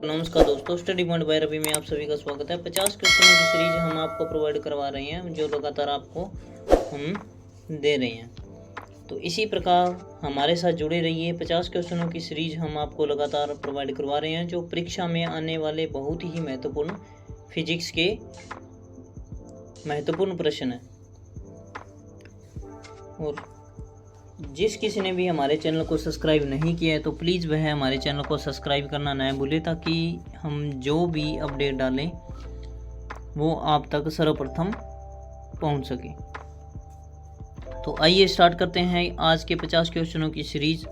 नमस्कार दोस्तों, study point by Ravi में आप सभी का स्वागत है। 50 क्वेश्चनों की सीरीज हम आपको प्रोवाइड करवा रहे हैं, जो लगातार आपको हम दे रहे हैं। तो इसी प्रकार हमारे साथ जुड़े रहिए। 50 क्वेश्चनों की सीरीज हम आपको लगातार प्रोवाइड करवा रहे हैं, जो परीक्षा में आने वाले बहुत ही महत्वपूर्ण फिजिक्स के महत्वपूर्ण प्रश्न हैं। और जिस किसी ने भी हमारे चैनल को सब्सक्राइब नहीं किया है तो प्लीज़ वह हमारे चैनल को सब्सक्राइब करना न भूले, ताकि हम जो भी अपडेट डालें वो आप तक सर्वप्रथम पहुंच सके। तो आइए स्टार्ट करते हैं आज के 50 क्वेश्चनों की सीरीज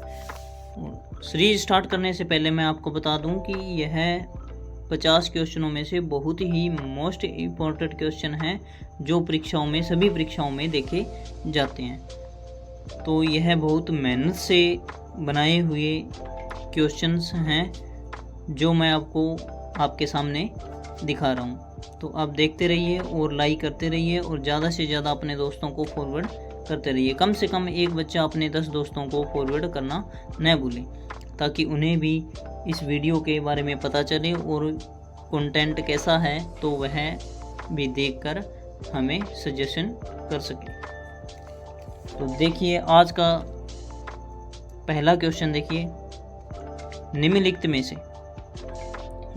स्टार्ट करने से पहले मैं आपको बता दूं कि यह 50 क्वेश्चनों में से बहुत ही मोस्ट इम्पॉर्टेंट क्वेश्चन हैं, जो परीक्षाओं में सभी परीक्षाओं में देखे जाते हैं। तो यह बहुत मेहनत से बनाए हुए क्वेश्चंस हैं, जो मैं आपके सामने दिखा रहा हूं। तो आप देखते रहिए और लाइक करते रहिए और ज़्यादा से ज़्यादा अपने दोस्तों को फॉरवर्ड करते रहिए। कम से कम एक बच्चा अपने 10 दोस्तों को फॉरवर्ड करना न भूलें, ताकि उन्हें भी इस वीडियो के बारे में पता चले और कंटेंट कैसा है तो वह भी देखकर हमें सजेशन कर सके। तो देखिए आज का पहला क्वेश्चन देखिए,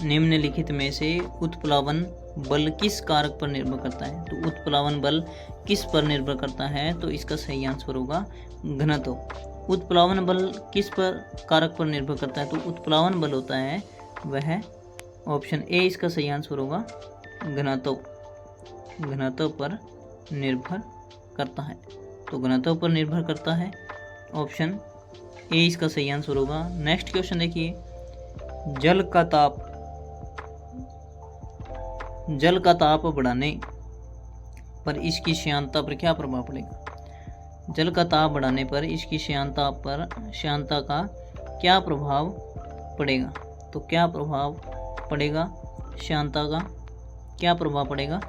निम्नलिखित में से उत्प्लावन बल किस कारक पर निर्भर करता है। तो उत्प्लावन बल किस पर निर्भर करता है, तो इसका सही आंसर होगा घनत्व। उत्प्लावन बल किस पर कारक पर निर्भर करता है, तो उत्प्लावन बल होता है वह ऑप्शन ए, इसका सही आंसर होगा घनत्व पर निर्भर करता है। तो घनत्व पर निर्भर करता है, ऑप्शन ए इसका सही आंसर होगा। नेक्स्ट क्वेश्चन देखिए, जल का ताप बढ़ाने पर इसकी श्यानता पर क्या प्रभाव पड़ेगा। जल का ताप बढ़ाने पर इसकी श्यानता का क्या प्रभाव पड़ेगा। तो क्या प्रभाव पड़ेगा, श्यानता का क्या प्रभाव पड़ेगा,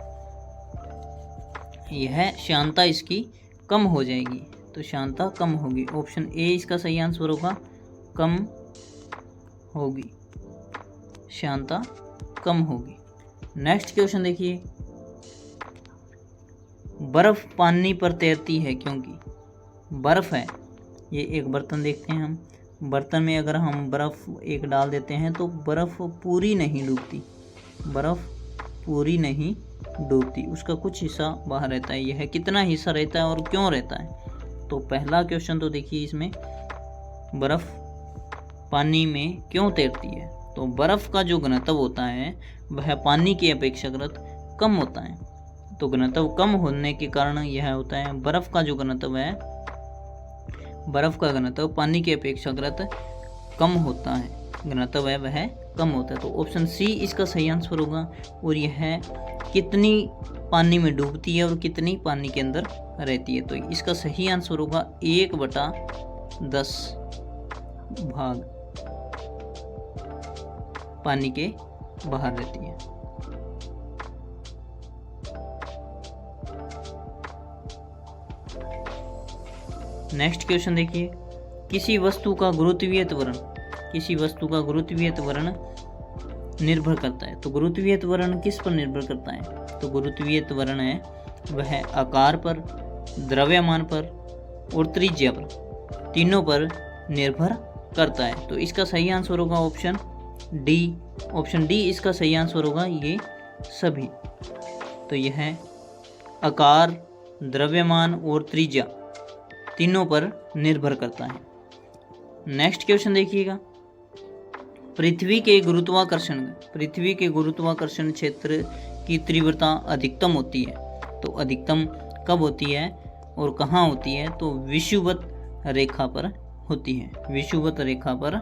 यह श्यानता इसकी कम हो जाएगी। तो श्यानता कम होगी, ऑप्शन ए इसका सही आंसर होगा, कम होगी, श्यानता कम होगी। नेक्स्ट क्वेश्चन देखिए, बर्फ पानी पर तैरती है क्योंकि। बर्फ है, ये एक बर्तन देखते हैं हम, बर्तन में अगर हम बर्फ एक डाल देते हैं तो बर्फ पूरी नहीं डूबती, उसका कुछ हिस्सा बाहर रहता है। यह कितना हिस्सा रहता है और क्यों रहता है। तो पहला क्वेश्चन तो देखिए, इसमें बर्फ पानी में क्यों तैरती है। तो बर्फ का जो घनत्व होता है वह पानी की अपेक्षाकृत कम होता है। तो घनत्व कम होने के कारण यह होता है, बर्फ का घनत्व पानी की अपेक्षाकृत कम होता है, घनत्व है वह कम होता है। तो ऑप्शन सी इसका सही आंसर होगा। और यह कितनी पानी में डूबती है और कितनी पानी के अंदर रहती है। तो इसका सही आंसर होगा 1/10 भाग पानी के बाहर रहती है। नेक्स्ट क्वेश्चन देखिए, किसी वस्तु का गुरुत्वीय त्वरण निर्भर करता है। तो गुरुत्वीय त्वरण किस पर निर्भर करता है। तो गुरुत्वीय त्वरण है वह आकार पर, द्रव्यमान पर और त्रिज्या पर, तीनों पर निर्भर करता है। तो इसका सही आंसर होगा ऑप्शन डी इसका सही आंसर होगा, ये सभी। तो यह आकार, द्रव्यमान और त्रिज्या तीनों पर निर्भर करता है। नेक्स्ट क्वेश्चन देखिएगा, पृथ्वी के गुरुत्वाकर्षण क्षेत्र की तीव्रता अधिकतम होती है। तो अधिकतम कब होती है और कहाँ होती है। तो विषुवत रेखा पर होती है, विषुवत रेखा पर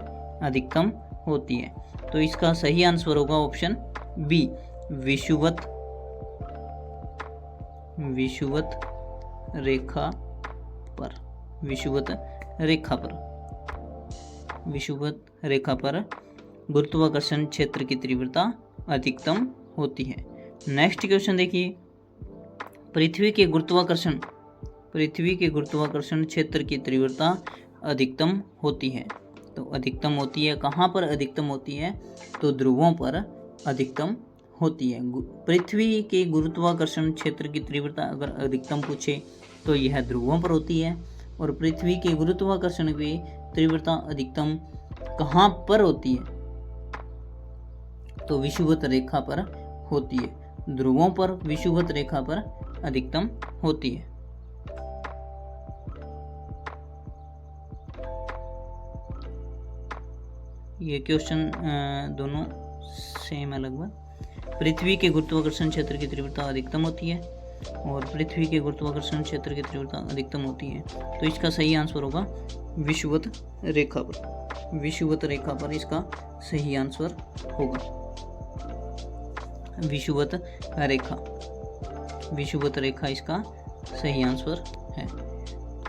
अधिकतम होती है। तो इसका सही आंसर होगा ऑप्शन बी, विषुवत रेखा पर गुरुत्वाकर्षण क्षेत्र की तीव्रता अधिकतम होती है। नेक्स्ट क्वेश्चन देखिए, पृथ्वी के गुरुत्वाकर्षण क्षेत्र की तीव्रता अधिकतम होती है। तो अधिकतम होती है। कहाँ पर अधिकतम होती है? तो ध्रुवों पर अधिकतम होती है। पृथ्वी के गुरुत्वाकर्षण क्षेत्र की तीव्रता अगर अधिकतम पूछे तो यह ध्रुवों पर होती है। और पृथ्वी के गुरुत्वाकर्षण की तीव्रता अधिकतम कहाँ पर होती है? तो विषुवत रेखा पर होती है। ध्रुवों पर विषुवत रेखा पर अधिकतम होती है। ये क्वेश्चन दोनों सेम है लगभग। पृथ्वी के गुरुत्वाकर्षण क्षेत्र की तीव्रता अधिकतम होती है और पृथ्वी के गुरुत्वाकर्षण क्षेत्र की तीव्रता अधिकतम होती है। तो इसका सही आंसर होगा विषुवत रेखा पर। विषुवत रेखा पर इसका सही आंसर होगा विषुवत रेखा। विषुवत रेखा इसका सही आंसर है।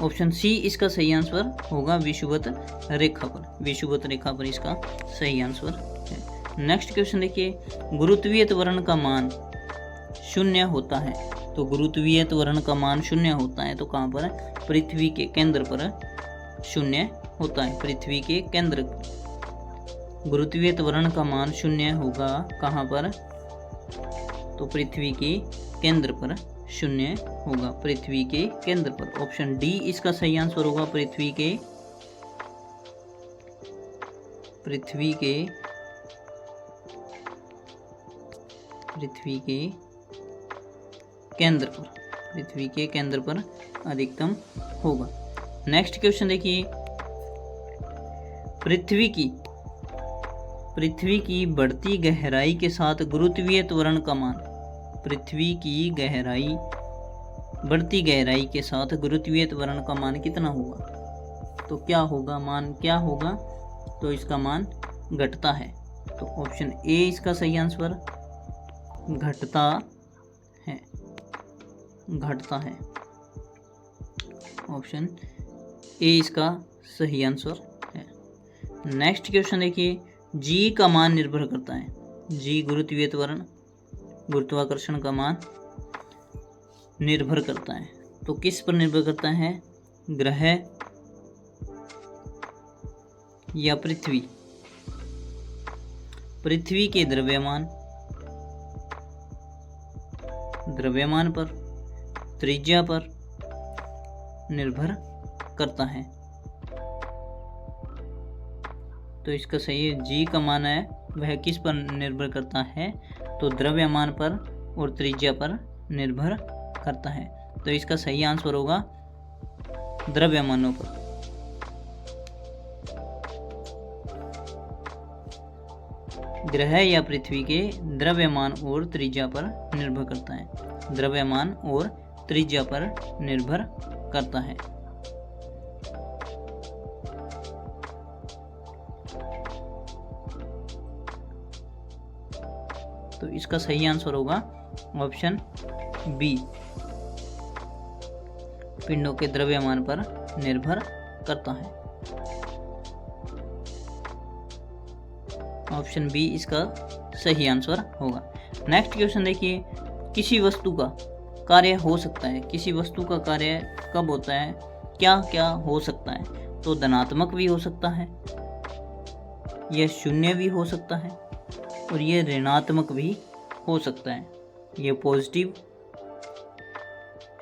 ऑप्शन सी इसका सही आंसर होगा विषुवत रेखा पर। विषुवत रेखा पर इसका सही आंसर है। नेक्स्ट क्वेश्चन देखिए, गुरुत्वीय त्वरण का मान 0 होता है। तो गुरुत्वीय त्वरण का मान 0 होता है तो कहाँ पर? पृथ्वी के केंद्र पर 0 होता है। पृथ्वी के केंद्र गुरुत्वीय त्वरण का मान 0 होगा कहाँ पर? तो पृथ्वी के केंद्र पर 0 होगा। पृथ्वी के केंद्र पर। ऑप्शन डी इसका सही आंसर होगा पृथ्वी के केंद्र पर। पृथ्वी के केंद्र पर अधिकतम होगा। नेक्स्ट क्वेश्चन देखिए, पृथ्वी की बढ़ती गहराई के साथ गुरुत्वीय त्वरण का मान। पृथ्वी की बढ़ती गहराई के साथ गुरुत्वीय त्वरण का मान कितना होगा? तो क्या होगा? मान क्या होगा? तो इसका मान घटता है। तो ऑप्शन ए इसका सही आंसर घटता है। ऑप्शन ए इसका सही आंसर है। नेक्स्ट क्वेश्चन देखिए, जी का मान निर्भर करता है। जी गुरुत्वाकर्षण का मान निर्भर करता है। तो किस पर निर्भर करता है? ग्रह या पृथ्वी? पृथ्वी के द्रव्यमान पर, त्रिज्या पर निर्भर करता है। तो इसका सही है, जी का मान है वह किस पर निर्भर करता है? तो द्रव्यमान पर और त्रिज्या पर निर्भर करता है। तो इसका सही आंसर होगा द्रव्यमानों पर। ग्रह या पृथ्वी के द्रव्यमान और त्रिज्या पर निर्भर करता है। द्रव्यमान और त्रिज्या पर निर्भर करता है। तो इसका सही आंसर होगा ऑप्शन बी, पिंडों के द्रव्यमान पर निर्भर करता है। ऑप्शन बी इसका सही आंसर होगा। नेक्स्ट क्वेश्चन देखिए, किसी वस्तु का कार्य हो सकता है। किसी वस्तु का कार्य कब होता है? क्या क्या हो सकता है? तो धनात्मक भी हो सकता है, यह शून्य भी हो सकता है और ये ऋणात्मक भी हो सकता है। ये पॉजिटिव,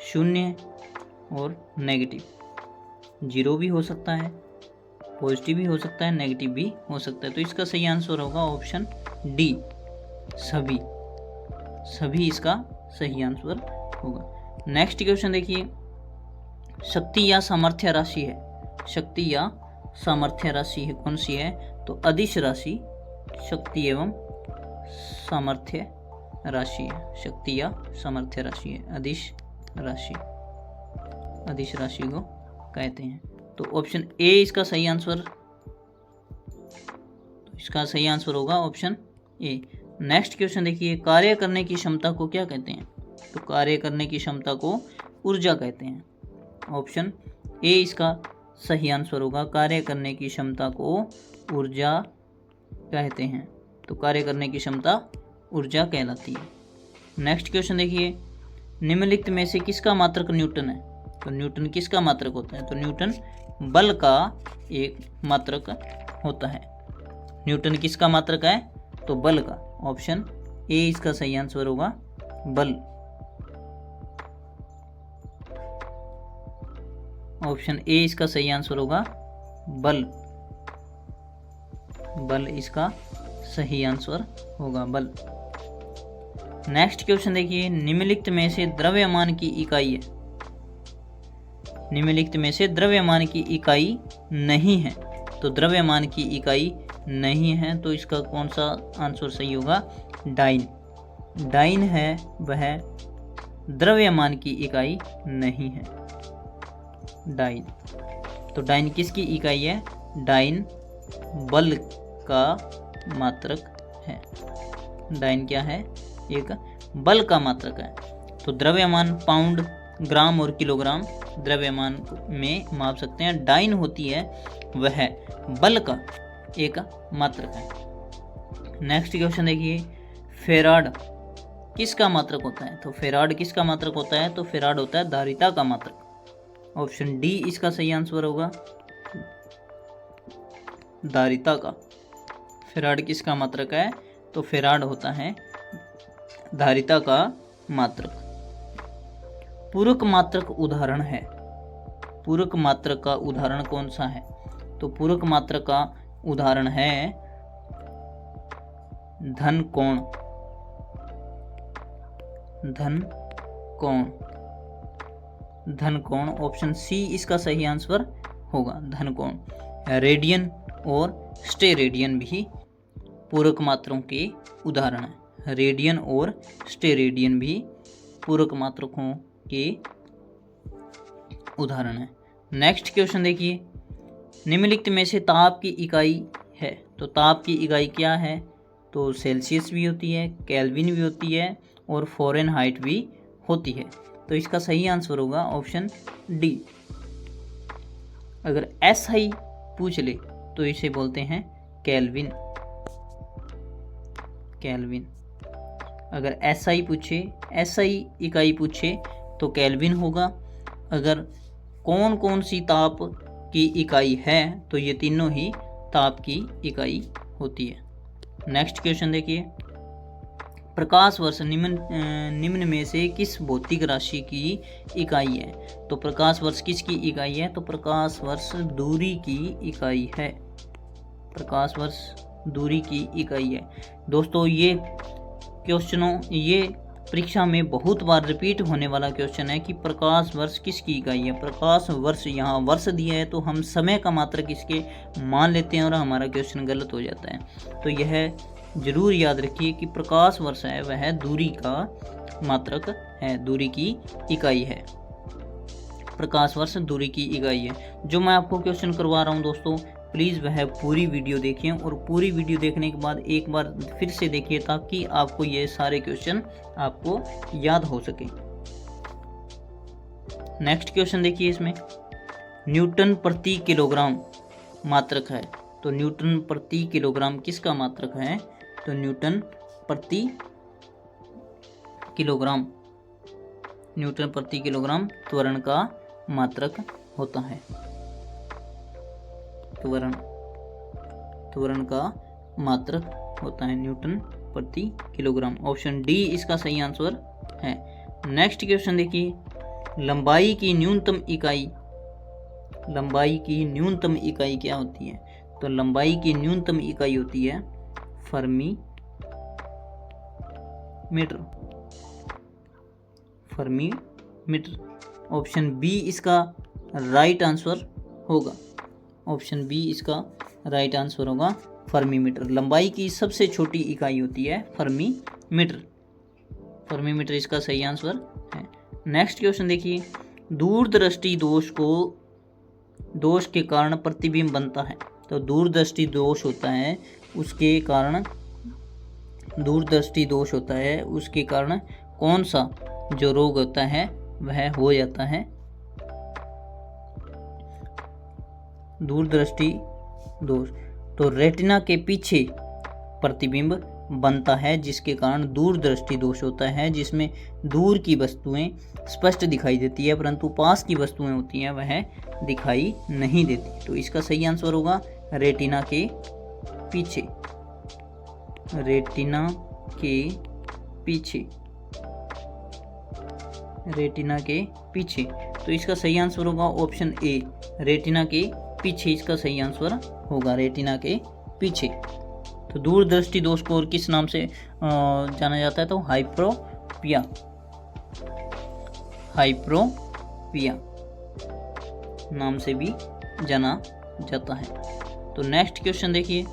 शून्य और नेगेटिव। जीरो भी हो सकता है, पॉजिटिव भी हो सकता है, नेगेटिव भी हो सकता है। तो इसका सही आंसर होगा ऑप्शन डी, सभी इसका सही आंसर होगा। नेक्स्ट क्वेश्चन देखिए, शक्ति या सामर्थ्य राशि है। शक्ति या सामर्थ्य राशि है कौन सी है? तो अदिश राशि शक्ति एवं सामर्थ्य राशि है। शक्ति या सामर्थ्य राशि है अदिश राशि को कहते हैं। तो ऑप्शन ए इसका सही आंसर, तो इसका सही आंसर होगा ऑप्शन ए। नेक्स्ट क्वेश्चन देखिए, कार्य करने की क्षमता को क्या कहते हैं? तो कार्य करने की क्षमता को ऊर्जा कहते हैं। ऑप्शन ए इसका सही आंसर होगा। कार्य करने की क्षमता को ऊर्जा कहते हैं। तो कार्य करने की क्षमता ऊर्जा कहलाती है। नेक्स्ट क्वेश्चन देखिए, निम्नलिखित में से किसका मात्रक न्यूटन है? तो न्यूटन किसका मात्रक होता है? तो न्यूटन बल का एक मात्रक होता है। न्यूटन किसका मात्रक है? तो बल का। ऑप्शन ए इसका सही आंसर होगा, बल। ऑप्शन ए इसका सही आंसर होगा, बल। बल इसका सही आंसर होगा, बल। नेक्स्ट क्वेश्चन देखिए, निम्नलिखित में से द्रव्यमान की इकाई है। निम्नलिखित में से द्रव्यमान की इकाई नहीं है। तो द्रव्यमान की इकाई नहीं है तो इसका कौन सा आंसर सही होगा? डाइन। डाइन है वह द्रव्यमान की इकाई नहीं है। डाइन। तो डाइन किसकी इकाई है? डाइन बल का मात्रक है। डाइन क्या है? एक बल का मात्रक है। तो द्रव्यमान पाउंड, ग्राम और किलोग्राम द्रव्यमान में माप सकते हैं। डाइन होती है वह बल का एक मात्रक है। नेक्स्ट क्वेश्चन देखिए, फेराड किसका मात्रक होता है? तो फेराड किसका मात्रक होता है? तो फेराड होता है धारिता का मात्रक। ऑप्शन डी इसका सही आंसर होगा, धारिता का। फेराड किसका मात्रक है? तो फेराड होता है धारिता का मात्रक। पूरक मात्रक उदाहरण है। पूरक मात्रक का उदाहरण कौन सा है? तो पूरक मात्रक का उदाहरण है धन कोण। धन कोण। धन कोण। ऑप्शन सी इसका सही आंसर होगा, धन कोण। रेडियन और स्टेरेडियन भी पूरक मात्रों के उदाहरण हैं। रेडियन और स्टेरेडियन भी पूरक मात्रकों के उदाहरण हैं। नेक्स्ट क्वेश्चन देखिए, निम्नलिखित में से ताप की इकाई है। तो ताप की इकाई क्या है? तो सेल्सियस भी होती है, केल्विन भी होती है और फ़ारेनहाइट भी होती है। तो इसका सही आंसर होगा ऑप्शन डी। अगर SI पूछ ले तो इसे बोलते हैं केल्विन। केल्विन। अगर SI पूछे, SI इकाई पूछे तो केल्विन होगा। अगर कौन कौन सी ताप की इकाई है तो ये तीनों ही ताप की इकाई होती है। नेक्स्ट क्वेश्चन देखिए, प्रकाश वर्ष निम्न में से किस भौतिक राशि की इकाई है? तो प्रकाश वर्ष किसकी इकाई है? तो प्रकाश वर्ष दूरी की इकाई है। प्रकाश वर्ष दूरी की इकाई है। दोस्तों ये परीक्षा में बहुत बार रिपीट होने वाला क्वेश्चन है कि प्रकाश वर्ष किसकी इकाई है। प्रकाश वर्ष, यहाँ वर्ष दिया है तो हम समय का मात्रक इसके मान लेते हैं और हमारा क्वेश्चन गलत हो जाता है। तो यह जरूर याद रखिए कि प्रकाश वर्ष है वह दूरी का मात्रक है, दूरी की इकाई है। प्रकाश वर्ष दूरी की इकाई है। जो मैं आपको क्वेश्चन करवा रहा हूँ दोस्तों, प्लीज़ वह पूरी वीडियो देखिए और पूरी वीडियो देखने के बाद एक बार फिर से देखिए ताकि आपको ये सारे क्वेश्चन आपको याद हो सके। नेक्स्ट क्वेश्चन देखिए, इसमें न्यूटन प्रति किलोग्राम मात्रक है। तो न्यूटन प्रति किलोग्राम किसका मात्रक है? तो न्यूटन प्रति किलोग्राम। न्यूटन प्रति किलोग्राम त्वरण का मात्रक होता है। त्वरण का मात्रक होता है न्यूटन प्रति किलोग्राम। ऑप्शन डी इसका सही आंसर है। नेक्स्ट क्वेश्चन देखिए, लंबाई की न्यूनतम इकाई। लंबाई की न्यूनतम इकाई क्या होती है? तो लंबाई की न्यूनतम इकाई होती है fermi metre. Fermi metre. Option B इसका राइट आंसर होगा। ऑप्शन बी इसका राइट आंसर होगा, फर्मी मीटर। लंबाई की सबसे छोटी इकाई होती है फर्मी मीटर। फर्मी मीटर इसका सही आंसर है। नेक्स्ट क्वेश्चन देखिए, दूरदृष्टि दोष के कारण प्रतिबिंब बनता है। तो दूरदृष्टि दोष होता है उसके कारण, दूरदृष्टि दोष होता है उसके कारण कौन सा जो रोग होता है वह हो जाता है? दूरदृष्टि दोष। तो रेटिना के पीछे प्रतिबिंब बनता है जिसके कारण दूरदृष्टि दोष होता है, जिसमें दूर की वस्तुएं स्पष्ट दिखाई देती है परंतु पास की वस्तुएं होती हैं वह दिखाई नहीं देती। तो इसका सही आंसर होगा रेटिना के पीछे, रेटिना के पीछे, रेटिना के पीछे। तो इसका सही आंसर होगा ऑप्शन ए, रेटिना के पीछे इसका सही आंसर होगा, रेटिना के पीछे। तो दूरदृष्टि दोष को और किस नाम से जाना जाता है? तो हाइप्रोपिया, हाइप्रोपिया नाम से भी जाना जाता है। तो नेक्स्ट क्वेश्चन देखिए,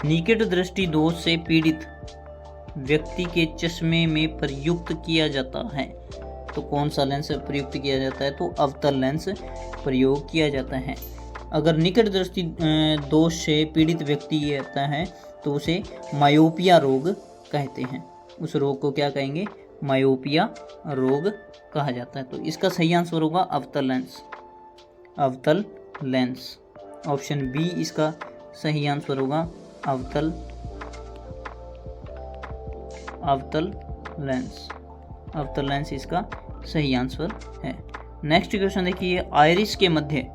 निकट दृष्टि दोष से पीड़ित व्यक्ति के चश्मे में प्रयुक्त किया जाता है। तो कौन सा लेंस प्रयुक्त किया जाता है? तो अवतल लेंस प्रयोग किया जाता है। अगर निकट दृष्टि दोष से पीड़ित व्यक्ति रहता है तो उसे मायोपिया रोग कहते हैं। उस रोग को क्या कहेंगे? मायोपिया रोग कहा जाता है। तो इसका सही आंसर होगा अवतल लेंस, अवतल लेंस। ऑप्शन बी इसका सही आंसर होगा, अवतल, अवतल लेंस, अवतल लेंस इसका सही आंसर है। नेक्स्ट क्वेश्चन देखिए, आइरिस के मध्य,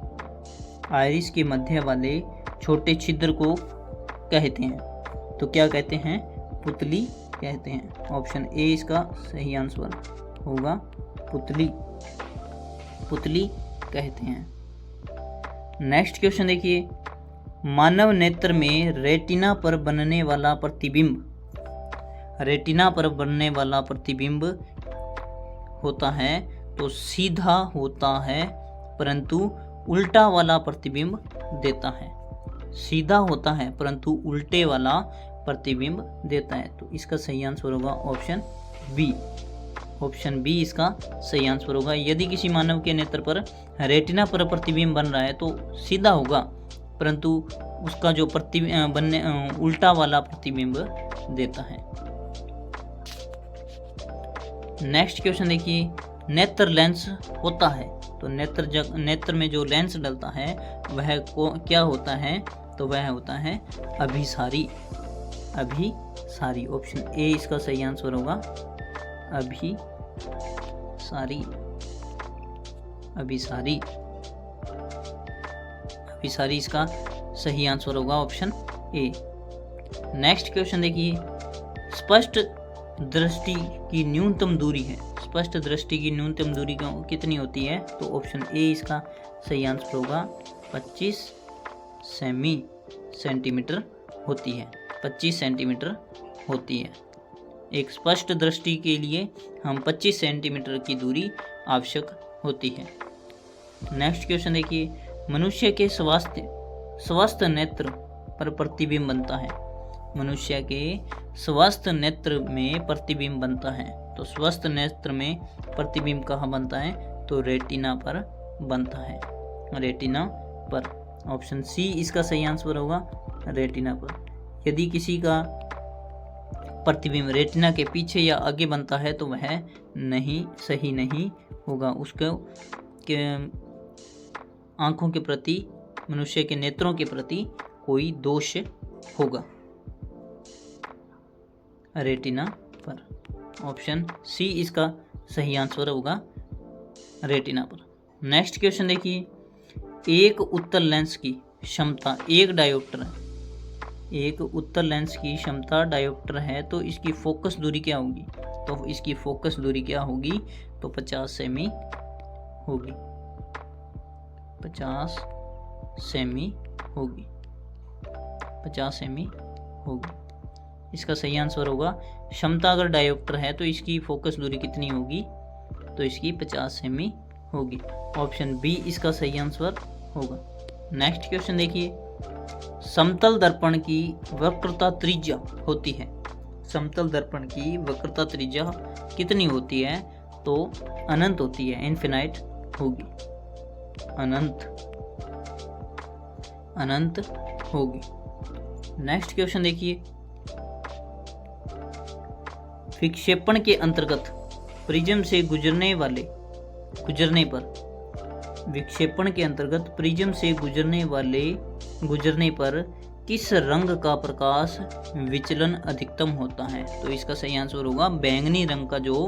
आइरिस के मध्य वाले छोटे छिद्र को कहते हैं। तो क्या कहते हैं? पुतली कहते हैं। ऑप्शन ए इसका सही आंसर होगा, पुतली, पुतली कहते हैं। नेक्स्ट क्वेश्चन देखिए, मानव नेत्र में रेटिना पर बनने वाला प्रतिबिंब, रेटिना पर बनने वाला प्रतिबिंब होता है तो सीधा होता है परंतु उल्टा वाला प्रतिबिंब देता है। सीधा होता है परंतु उल्टे वाला प्रतिबिंब देता है। तो इसका सही आंसर होगा ऑप्शन बी, ऑप्शन बी इसका सही आंसर होगा। यदि किसी मानव के नेत्र पर रेटिना पर प्रतिबिंब बन रहा है तो सीधा होगा परंतु उसका जो बनने उल्टा वाला प्रतिबिंब देता है। नेक्स्ट क्वेश्चन देखिए, नेत्र लेंस होता है तो नेत्र में जो लेंस डलता है वह क्या होता है? तो वह होता है अभिसारी, अभिसारी। ऑप्शन ए इसका सही आंसर होगा, अभिसारी, अभिसारी, अभिसारी इसका सही आंसर होगा ऑप्शन ए। नेक्स्ट क्वेश्चन देखिए, स्पष्ट दृष्टि की न्यूनतम दूरी है, स्पष्ट दृष्टि की न्यूनतम दूरी कितनी होती है? तो ऑप्शन ए इसका सही आंसर होगा 25 सेंटीमीटर होती है, 25 सेंटीमीटर होती है। एक स्पष्ट दृष्टि के लिए हम 25 सेंटीमीटर की दूरी आवश्यक होती है। नेक्स्ट क्वेश्चन देखिए, मनुष्य के स्वस्थ नेत्र पर प्रतिबिंब बनता है, मनुष्य के स्वस्थ नेत्र में प्रतिबिंब बनता है। तो स्वस्थ नेत्र में प्रतिबिंब कहाँ बनता है? तो रेटिना पर बनता है, रेटिना पर। ऑप्शन सी इसका सही आंसर होगा, रेटिना पर। यदि किसी का प्रतिबिंब रेटिना के पीछे या आगे बनता है तो वह नहीं, सही नहीं होगा। उसको आंखों के प्रति, मनुष्य के नेत्रों के प्रति कोई दोष होगा रेटिना पर। ऑप्शन सी इसका सही आंसर होगा, रेटिना पर। नेक्स्ट क्वेश्चन देखिए, एक उत्तल लेंस की क्षमता, एक डायोप्टर है, एक उत्तल लेंस की क्षमता डायोप्टर है तो इसकी फोकस दूरी क्या होगी? तो इसकी फोकस दूरी क्या होगी? तो 50 सेमी होगी, 50 सेमी होगी, 50 सेमी होगी। इसका सही आंसर होगा, क्षमता अगर डायोप्टर है तो इसकी फोकस दूरी कितनी होगी? तो इसकी 50 सेमी होगी। ऑप्शन बी इसका सही आंसर होगा। नेक्स्ट क्वेश्चन देखिए, समतल दर्पण की वक्रता त्रिज्या होती है, समतल दर्पण की वक्रता त्रिज्या कितनी होती है? तो अनंत होती है, इनफिनाइट होगी, अनंत, अनंत होगी। नेक्स्ट क्वेश्चन देखिए, विक्षेपण के अंतर्गत प्रिज्म से गुजरने पर, विक्षेपण के अंतर्गत प्रिज्म से गुजरने पर किस रंग का प्रकाश विचलन अधिकतम होता है? तो इसका सही आंसर होगा, बैंगनी रंग का जो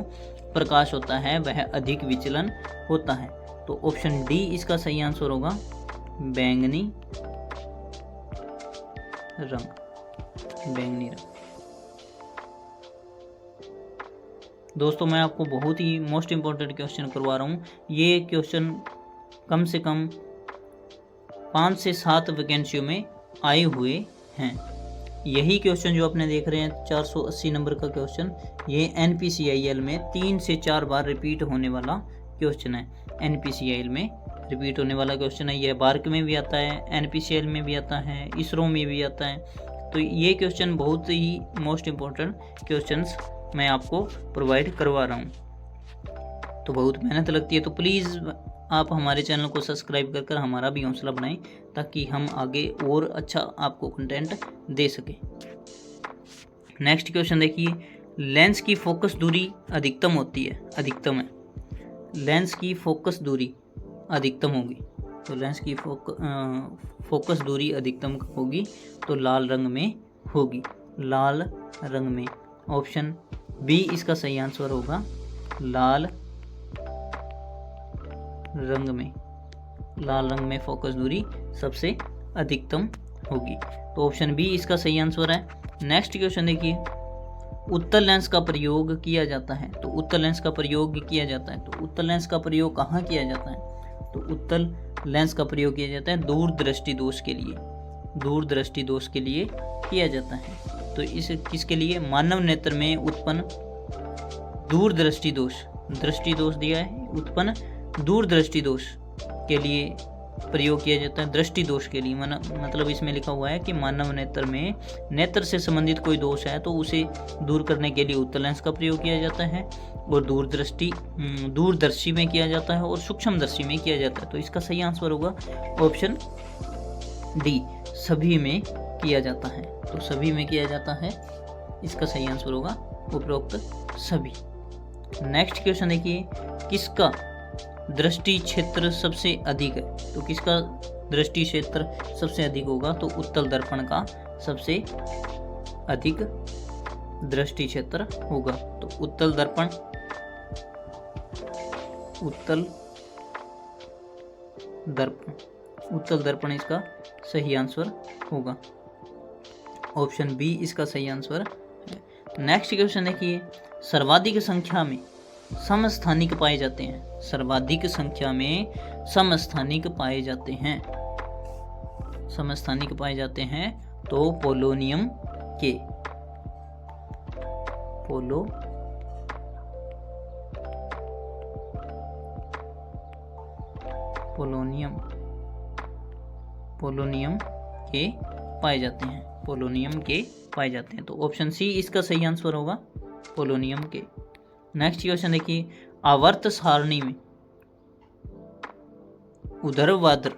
प्रकाश होता है वह अधिक विचलन होता है। तो ऑप्शन डी इसका सही आंसर होगा, बैंगनी रंग, बैंगनी रंग। दोस्तों मैं आपको बहुत ही मोस्ट इम्पोर्टेंट क्वेश्चन करवा रहा हूँ। ये क्वेश्चन कम से कम 5 से 7 वैकेंसियों में आए हुए हैं। यही क्वेश्चन जो आपने देख रहे हैं 480 नंबर का क्वेश्चन, ये NPCIL में 3 से 4 बार रिपीट होने वाला क्वेश्चन है। NPCIL में रिपीट होने वाला क्वेश्चन है। यह बार्क में भी आता है, NPCIL में भी आता है, इसरो में भी आता है। तो ये क्वेश्चन बहुत ही मोस्ट इम्पोर्टेंट क्वेश्चंस मैं आपको प्रोवाइड करवा रहा हूँ। तो बहुत मेहनत लगती है, तो प्लीज़ आप हमारे चैनल को सब्सक्राइब कर हमारा भी हौसला बनाएं, ताकि हम आगे और अच्छा आपको कंटेंट दे सकें। नेक्स्ट क्वेश्चन देखिए, लेंस की फोकस दूरी अधिकतम होती है, अधिकतम है। लेंस की फोकस दूरी अधिकतम होगी, तो लेंस की फोकस दूरी अधिकतम होगी तो लाल रंग में होगी, लाल रंग में। ऑप्शन बी इसका सही आंसर होगा, लाल रंग में। लाल रंग में फोकस दूरी सबसे अधिकतम होगी, तो ऑप्शन बी इसका सही आंसर है। नेक्स्ट क्वेश्चन देखिए, उत्तल लेंस का प्रयोग किया जाता है, तो उत्तल लेंस का प्रयोग किया जाता है, तो उत्तल लेंस का प्रयोग कहाँ किया जाता है? तो उत्तल लेंस का प्रयोग किया जाता है दूरदृष्टि दोष के लिए, दूरदृष्टि दोष के लिए किया जाता है। तो इस किसके लिए? मानव नेत्र में उत्पन्न दूरदृष्टि दोष, दृष्टि दोष दिया है, उत्पन्न दूरदृष्टि दोष के लिए प्रयोग किया जाता है, दृष्टि दोष के लिए। मतलब इसमें लिखा हुआ है कि मानव नेत्र में नेत्र से संबंधित कोई दोष है तो उसे दूर करने के लिए उत्तल लेंस का प्रयोग किया जाता है, और दूरदर्शी में किया जाता है, और सूक्ष्मदर्शी में किया जाता है। तो इसका सही आंसर होगा ऑप्शन डी, सभी में किया जाता है। तो सभी में किया जाता है, इसका सही आंसर होगा उपरोक्त सभी। नेक्स्ट क्वेश्चन देखिए, किसका दृष्टि क्षेत्र सबसे अधिक है? तो किसका दृष्टि क्षेत्र सबसे अधिक होगा? तो उत्तल दर्पण का सबसे अधिक दृष्टि क्षेत्र होगा। तो उत्तल दर्पण, उत्तल दर्पण इसका सही आंसर होगा, ऑप्शन बी इसका सही आंसर है। नेक्स्ट क्वेश्चन देखिए, सर्वाधिक संख्या में समस्थानिक पाए जाते हैं, सर्वाधिक संख्या में समस्थानिक पाए जाते हैं, समस्थानिक पाए जाते हैं तो पोलोनियम के, पोलोनियम के पाए जाते हैं, पोलोनियम के पाए जाते हैं। तो ऑप्शन सी इसका सही आंसर होगा, पोलोनियम के। नेक्स्ट क्वेश्चन देखिए, आवर्त सारणी में ऊर्ध्वाधर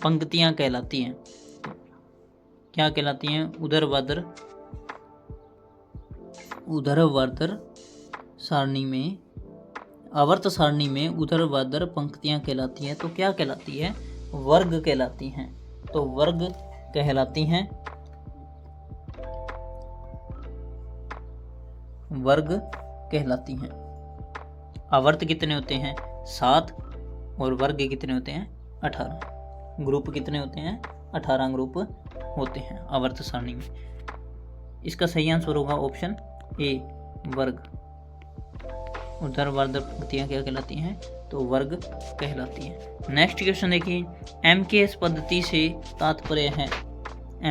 पंक्तियां कहलाती हैं, क्या कहलाती हैं? ऊर्ध्वाधर सारणी में, आवर्त सारणी में ऊर्ध्वाधर पंक्तियां कहलाती हैं, तो क्या कहलाती है? वर्ग कहलाती हैं। तो वर्ग कहलाती हैं, वर्ग कहलाती हैं। आवर्त कितने होते हैं? 7, और वर्ग कितने होते हैं? 18। ग्रुप कितने होते हैं? 18 ग्रुप होते हैं आवर्त सारणी में। इसका सही आंसर होगा ऑप्शन ए, वर्ग। ऊर्ध्वाधर पंक्तियां क्या कहलाती हैं? तो वर्ग कहलाती हैं। नेक्स्ट क्वेश्चन देखिए, MKS पद्धति से तात्पर्य है,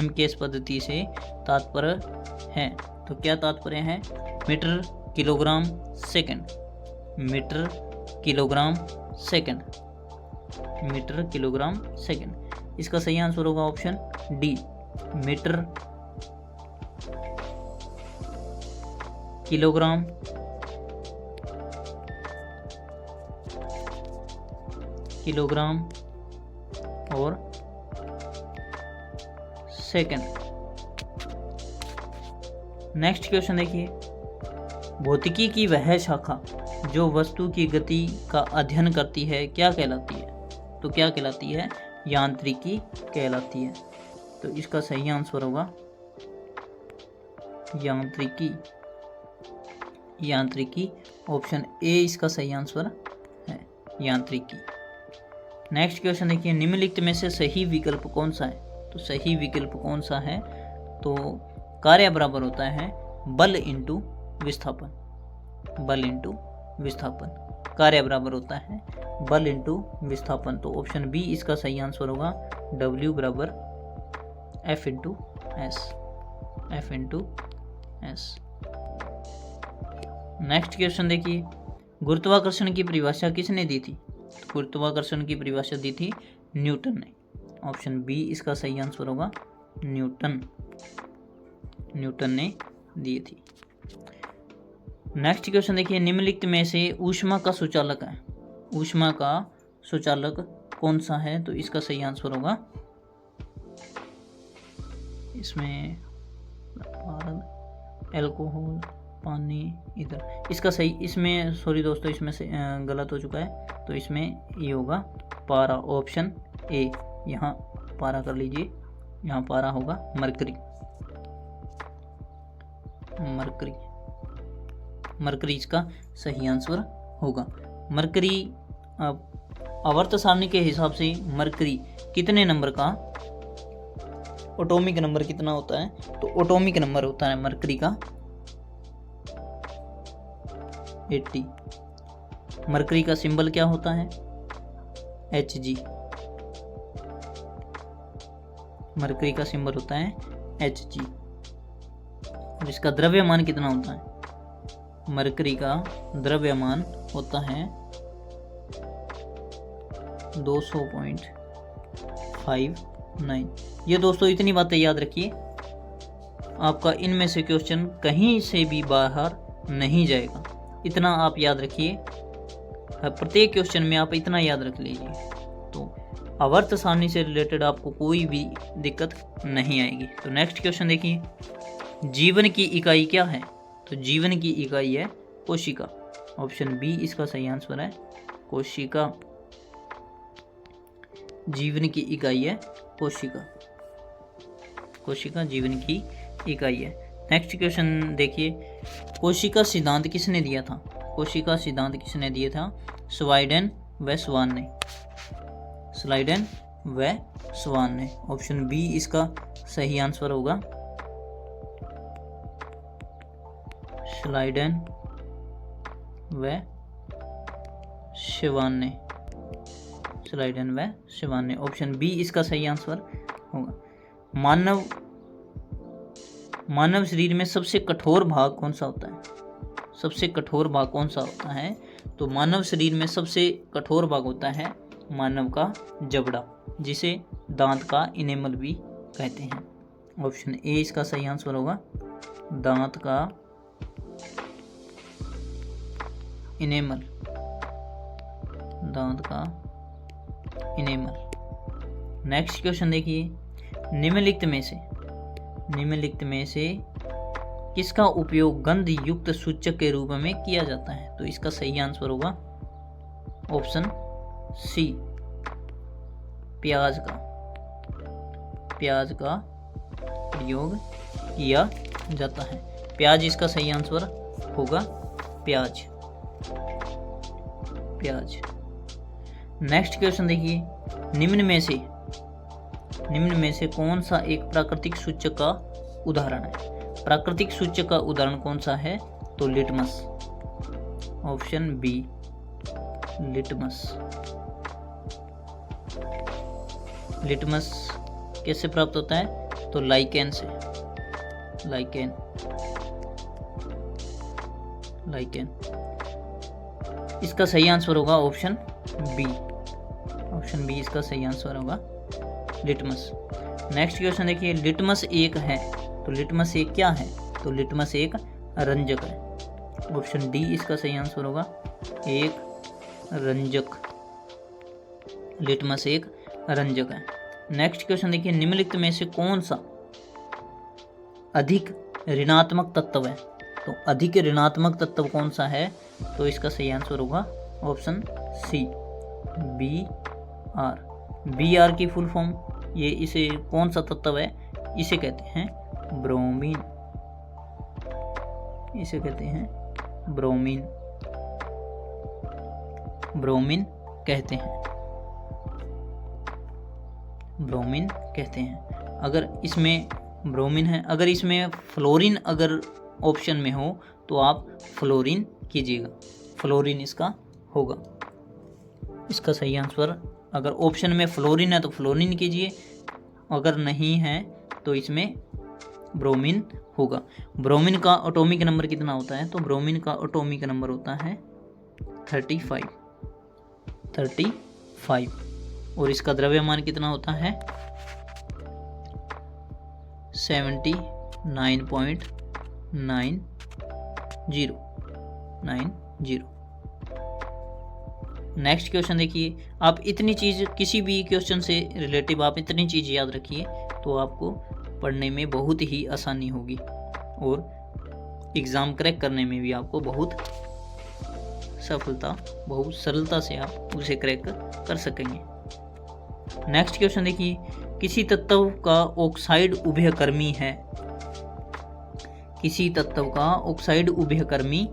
MKS पद्धति से तात्पर्य है, तो क्या तात्पर्य है? Metre kilogram second, metre kilogram second, metre kilogram second. इसका सही आंसर होगा ऑप्शन डी, मीटर किलोग्राम और सेकंड। नेक्स्ट क्वेश्चन देखिए, भौतिकी की वह शाखा जो वस्तु की गति का अध्ययन करती है क्या कहलाती है? तो क्या कहलाती है? यांत्रिकी कहलाती है। तो इसका सही आंसर होगा यांत्रिकी, यांत्रिकी। ऑप्शन ए इसका सही आंसर है, यांत्रिकी। नेक्स्ट क्वेश्चन देखिए, निम्नलिखित में से सही विकल्प कौन सा है? तो सही विकल्प कौन सा है? तो कार्य बराबर होता है बल इंटू विस्थापन। बल इंटू विस्थापन, कार्य बराबर होता है बल इंटू विस्थापन। तो ऑप्शन बी इसका सही आंसर होगा, W बराबर F into S. F into S. Next question देखिए, गुरुत्वाकर्षण की परिभाषा किसने दी थी? गुरुत्वाकर्षण की परिभाषा दी थी न्यूटन ने। ऑप्शन बी इसका सही आंसर होगा, न्यूटन ने दी थी। नेक्स्ट क्वेश्चन देखिए, निम्नलिखित में से ऊष्मा का सुचालक है, ऊष्मा का सुचालक कौन सा है? तो इसका सही आंसर होगा, इसमें अल्कोहल, पानी, इधर इसका सही, इसमें सॉरी दोस्तों, इसमें से गलत हो चुका है। तो इसमें ये होगा पारा, ऑप्शन ए। यहाँ पारा कर लीजिए, यहाँ पारा होगा मरकरी। मरकरी, मरकरी इसका सही आंसर होगा। मरकरी, आवर्त सारणी के हिसाब से मरकरी कितने नंबर का, एटॉमिक नंबर कितना होता है? तो एटॉमिक नंबर होता है मरकरी का 80। मरकरी का सिंबल क्या होता है? Hg। मरकरी का सिंबल होता है Hg। और इसका द्रव्यमान कितना होता है? मरकरी का द्रव्यमान होता है 200.59। ये दोस्तों इतनी बातें याद रखिए, आपका इनमें से क्वेश्चन कहीं से भी बाहर नहीं जाएगा। इतना आप याद रखिए, प्रत्येक क्वेश्चन में आप इतना याद रख लीजिए, तो आवर्त सारणी से रिलेटेड आपको कोई भी दिक्कत नहीं आएगी। तो नेक्स्ट क्वेश्चन देखिए, जीवन की इकाई क्या है? तो जीवन की इकाई है कोशिका। ऑप्शन बी इसका सही आंसर है, कोशिका। जीवन की इकाई है कोशिका। कोशिका जीवन की इकाई है। नेक्स्ट क्वेश्चन देखिए, कोशिका सिद्धांत किसने दिया था? कोशिका सिद्धांत किसने दिया था? स्वाइडेन व स्वान ने। स्लाइडेन व स्वान ने। ऑप्शन बी इसका सही आंसर होगा, स्लाइडेन व शिवान ने। स्लाइडेन व शिवान ने। ऑप्शन बी इसका सही आंसर होगा। मानव शरीर में सबसे कठोर भाग कौन सा होता है? सबसे कठोर भाग कौन सा होता है? तो मानव शरीर में सबसे कठोर भाग होता है मानव का जबड़ा, जिसे दांत का इनेमल भी कहते हैं। ऑप्शन ए इसका सही आंसर होगा, दांत का इनेमल। दांत का इनेमल। नेक्स्ट क्वेश्चन देखिए, निम्नलिखित में से किसका उपयोग गंध युक्त सूचक के रूप में किया जाता है? तो इसका सही आंसर होगा, ऑप्शन सी, प्याज का। प्याज का प्रयोग किया जाता है। प्याज इसका सही आंसर होगा, प्याज। प्याज। नेक्स्ट क्वेश्चन देखिए, निम्न में से कौन सा एक प्राकृतिक सूचक का उदाहरण है? प्राकृतिक सूचक का उदाहरण कौन सा है? तो litmus. Option B, litmus. Litmus कैसे प्राप्त होता है? तो लाइकेन से। लाइकेन। इसका सही आंसर होगा ऑप्शन बी। ऑप्शन बी इसका सही आंसर होगा, लिटमस। नेक्स्ट क्वेश्चन देखिए, लिटमस एक है, तो लिटमस एक क्या है? तो लिटमस एक रंजक है। ऑप्शन डी इसका सही आंसर होगा, एक रंजक। लिटमस एक रंजक है। नेक्स्ट क्वेश्चन देखिए, निम्नलिखित में से कौन सा अधिक ऋणात्मक तत्व है? तो अधिक ऋणात्मक तत्व कौन सा है? तो इसका सही आंसर होगा option C, B R. B R की फुल फॉर्म, ये इसे कौन सा तत्व है? इसे कहते हैं ब्रोमीन। इसे कहते हैं ब्रोमीन। ब्रोमीन कहते हैं। ब्रोमीन कहते हैं। अगर इसमें ब्रोमीन है, अगर इसमें फ्लोरीन अगर ऑप्शन में हो तो आप फ्लोरीन कीजिएगा, फ्लोरीन इसका होगा। इसका सही आंसर, अगर ऑप्शन में फ्लोरीन है तो फ्लोरीन कीजिए, अगर नहीं है तो इसमें ब्रोमीन होगा। ब्रोमीन का एटॉमिक नंबर कितना होता है? तो ब्रोमीन का एटॉमिक नंबर होता है 35 और इसका द्रव्यमान कितना होता है? 79.90। नेक्स्ट क्वेश्चन देखिए। आप इतनी चीज़, किसी भी क्वेश्चन से रिलेटिव आप इतनी चीज़ याद रखिए तो आपको पढ़ने में बहुत ही आसानी होगी और एग्ज़ाम क्रैक करने में भी आपको बहुत सरलता से आप उसे क्रैक कर सकेंगे। नेक्स्ट क्वेश्चन देखिए। किसी तत्व का ऑक्साइड उभयकर्मी है, किसी तत्व का ऑक्साइड उभयकर्मी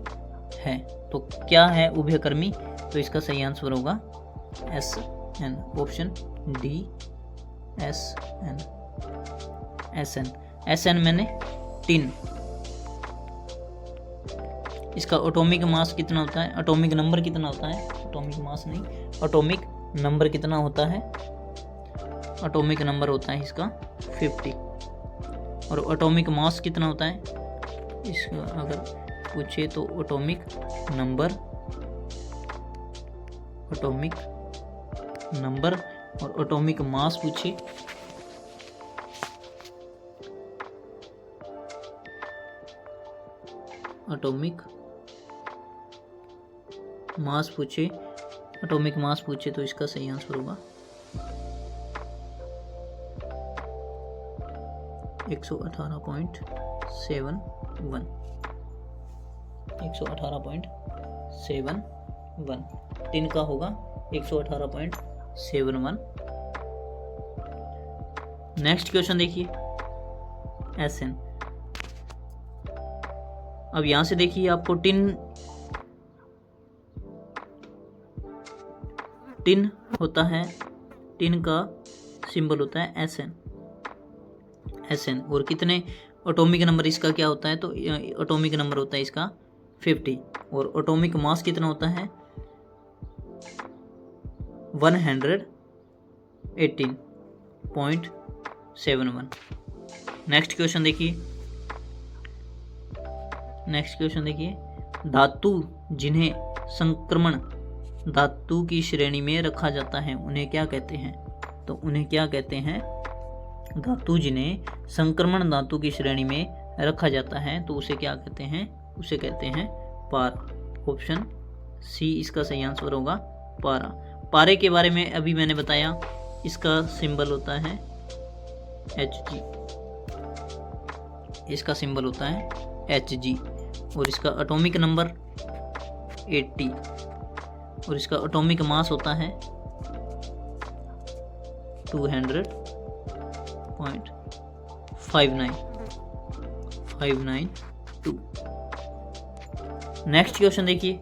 है, तो क्या है उभयकर्मी? तो इसका सही आंसर होगा SN, option D SN। SN मैंने टिन। इसका एटॉमिक मास कितना होता है? एटॉमिक नंबर कितना होता है? एटॉमिक मास नहीं, एटॉमिक नंबर कितना होता है? एटॉमिक नंबर होता है इसका 50। और एटॉमिक मास कितना होता है इसका अगर पूछे तो? एटॉमिक नंबर और एटॉमिक मास पूछे एटॉमिक मास पूछे तो इसका सही आंसर होगा 118.71। टिन का होगा 118.71। नेक्स्ट क्वेश्चन देखिए। SN। अब यहां से देखिए आपको टिन होता है, टिन का सिंबल होता है SN। और कितने एटॉमिक नंबर इसका क्या होता है? तो एटॉमिक नंबर होता है इसका 50 और एटॉमिक मास कितना होता है? 118.71। नेक्स्ट क्वेश्चन देखिए। धातु जिन्हें संक्रमण धातु की श्रेणी में रखा जाता है उन्हें क्या कहते हैं? तो उन्हें क्या कहते हैं? धातु जिन्हें संक्रमण धातु की श्रेणी में रखा जाता है तो उसे क्या कहते हैं? उसे कहते हैं पारा। ऑप्शन सी इसका सही आंसर होगा, पारा। पारे के बारे में अभी मैंने बताया, इसका सिंबल होता है Hg, इसका सिंबल होता है Hg और इसका एटॉमिक नंबर 80 और इसका एटॉमिक मास होता है 200.592। नेक्स्ट क्वेश्चन देखिए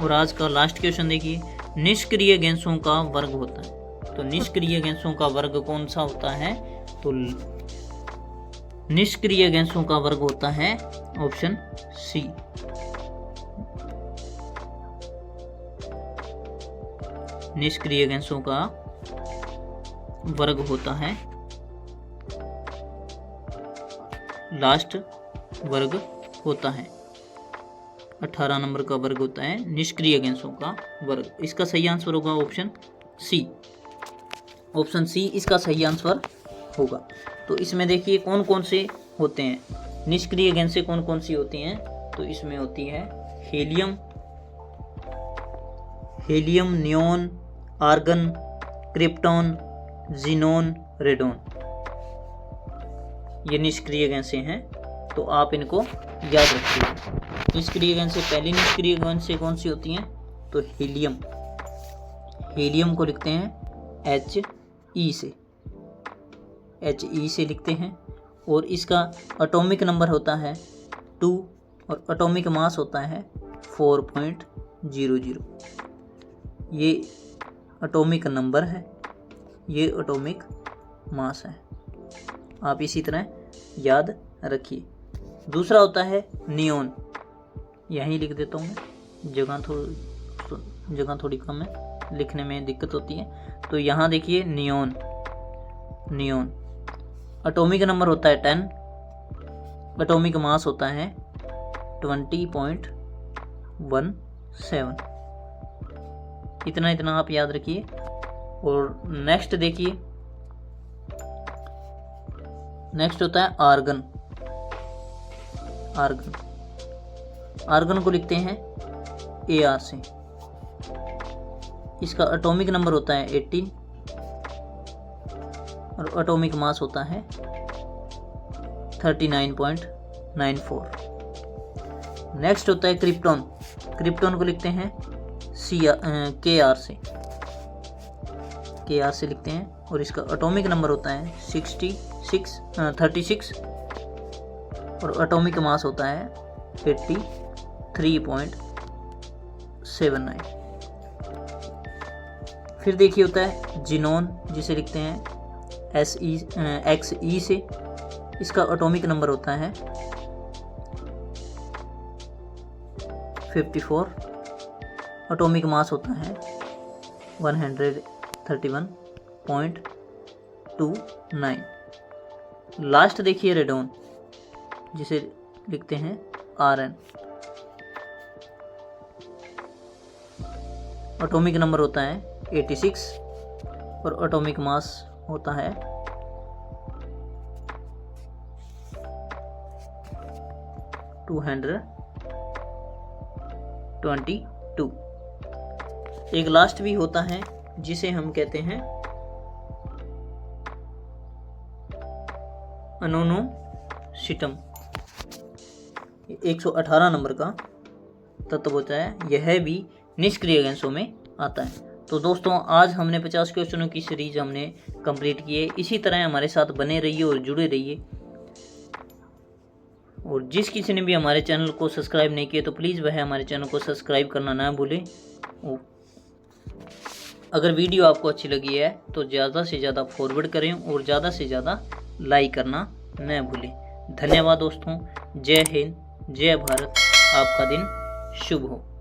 और आज का लास्ट क्वेश्चन देखिए। निष्क्रिय गैसों का वर्ग होता है, तो निष्क्रिय गैसों का वर्ग कौन सा होता है? तो निष्क्रिय गैसों का वर्ग होता है ऑप्शन सी, निष्क्रिय गैसों का वर्ग होता है लास्ट वर्ग होता है 18 नंबर का वर्ग होता है निष्क्रिय गैसों का वर्ग। इसका सही आंसर होगा ऑप्शन सी, ऑप्शन सी इसका सही आंसर होगा। तो इसमें देखिए कौन कौन से होते हैं निष्क्रिय गैसें, कौन कौन सी होती हैं? तो इसमें होती है helium, neon, argon, krypton, xenon, radon, ये निष्क्रिय गैसें हैं। तो आप इनको याद रखिए। निष्क्रिय गैसें, पहली निष्क्रिय गैसें कौन सी होती हैं? तो हीलियम को लिखते हैं He से लिखते हैं और इसका एटॉमिक नंबर होता है 2 और एटॉमिक मास होता है 4.00। ये एटॉमिक नंबर है ये एटॉमिक मास है, आप इसी तरह याद रखिए। दूसरा होता है नियोन, यहीं लिख देता हूँ मैं, जगह थोड़ी कम है, लिखने में दिक्कत होती है। तो यहाँ देखिए नियोन एटॉमिक नंबर होता है 10, एटॉमिक मास होता है 20.17। इतना आप याद रखिए। और नेक्स्ट देखिए, नेक्स्ट होता है आर्गन। आर्गन को लिखते हैं AR से। इसका एटॉमिक नंबर होता है 18 और एटॉमिक मास होता है 39.94। नेक्स्ट होता है क्रिप्टॉन। क्रिप्टॉन को लिखते हैं KR से लिखते हैं और इसका एटॉमिक नंबर होता है 36 और एटॉमिक मास होता है 83.79। फिर देखिए होता है जिनोन, जिसे लिखते हैं XE से। इसका एटॉमिक नंबर होता है 54, एटॉमिक मास होता है 131.29। लास्ट देखिए रेडोन, जिसे लिखते हैं RN। एटॉमिक नंबर होता है 86 और एटॉमिक मास होता है 222। एक लास्ट भी होता है जिसे हम कहते हैं अनोनोसिटम। 118 नंबर का तत्व होता है, यह भी निष्क्रिय गैसों में आता है। तो दोस्तों आज हमने 50 क्वेश्चनों की सीरीज हमने कंप्लीट की है। इसी तरह हमारे साथ बने रहिए और जुड़े रहिए। और जिस किसी ने भी हमारे चैनल को सब्सक्राइब नहीं किया तो प्लीज़ वह हमारे चैनल को सब्सक्राइब करना ना भूलें। अगर वीडियो आपको अच्छी लगी है तो ज़्यादा से ज़्यादा फॉरवर्ड करें और ज़्यादा से ज़्यादा लाइक करना न भूलें। धन्यवाद दोस्तों। जय हिंद, जय भारत। आपका दिन शुभ हो।